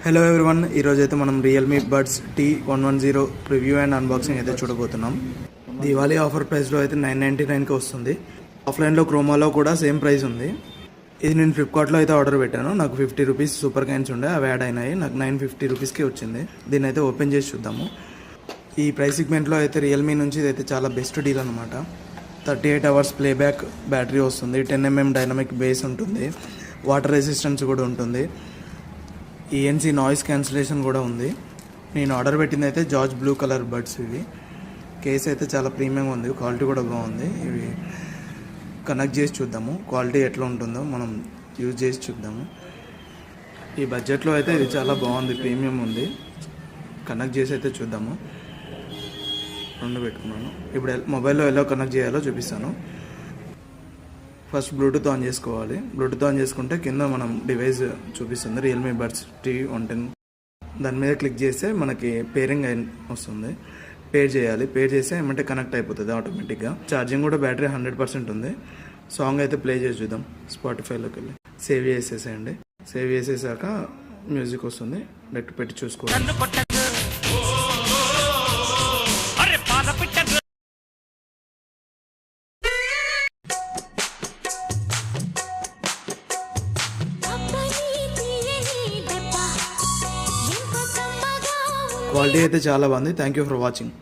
Hello everyone, ఈరోజు అయితే మనం Realme buds T110 review and unboxing అయితే చూడబోతున్నాం. దివాళీ ఆఫర్ ప్రైస్లో అయితే 999కి వస్తుంది. ఆఫ్లైన్లో క్రోమాలో కూడా సేమ్ ప్రైస్ ఉంది. ఇది నేను ఫ్లిప్కార్ట్లో అయితే ఆర్డర్ పెట్టాను. నాకు 50 రూపీస్ సూపర్ కాయిన్స్ ఉండే, అవి యాడ్ అయినాయి. నాకు 950 రూపీస్కి వచ్చింది. దీన్ని అయితే ఓపెన్ చేసి చూద్దాము. ఈ ప్రైస్ సెగ్మెంట్లో అయితే రియల్మీ నుంచి ఇదైతే చాలా బెస్ట్ డీల్ అనమాట. 38 అవర్స్ ప్లేబ్యాక్ బ్యాటరీ వస్తుంది, 10mm డైనమిక్ బేస్ ఉంటుంది, వాటర్ రెసిస్టెన్స్ కూడా ఉంటుంది, ఈఎన్సీ నాయిస్ క్యాన్సిలేషన్ కూడా ఉంది. నేను ఆర్డర్ పెట్టింది అయితే జార్జ్ బ్లూ కలర్ బడ్స్. ఇవి కేస్ అయితే చాలా ప్రీమియంగా ఉంది, క్వాలిటీ కూడా బాగుంది. ఇవి కనెక్ట్ చేసి చూద్దాము, క్వాలిటీ ఎట్లా ఉంటుందో మనం యూజ్ చేసి చూద్దాము. ఈ బడ్జెట్లో అయితే ఇది చాలా బాగుంది, ప్రీమియం ఉంది. కనెక్ట్ చేసి అయితే చూద్దాము. రెండు పెట్టుకున్నాను. ఇప్పుడు మొబైల్లో ఎలా కనెక్ట్ చేయాలో చూపిస్తాను. ఫస్ట్ బ్లూటూత్ ఆన్ చేసుకోవాలి. బ్లూటూత్ ఆన్ చేసుకుంటే కింద మనం డివైస్ చూపిస్తుంది, రియల్మీ బడ్స్ T110. దాని మీద క్లిక్ చేస్తే మనకి పేరింగ్ వస్తుంది. పేర్ చేయాలి. పేర్ చేస్తే ఏమంటే కనెక్ట్ అయిపోతుంది ఆటోమేటిక్గా. ఛార్జింగ్ కూడా బ్యాటరీ 100% ఉంది. సాంగ్ అయితే ప్లే చేసి చూద్దాం. స్పాటిఫైలోకి వెళ్ళి సేవ్ చేసేసేయండి. సేవ్ చేసేసాక మ్యూజిక్ వస్తుంది, నెట్ పెట్టి చూసుకోవాలి. క్వాలిటీ అయితే చాలా బాగుంది. Thank you for watching.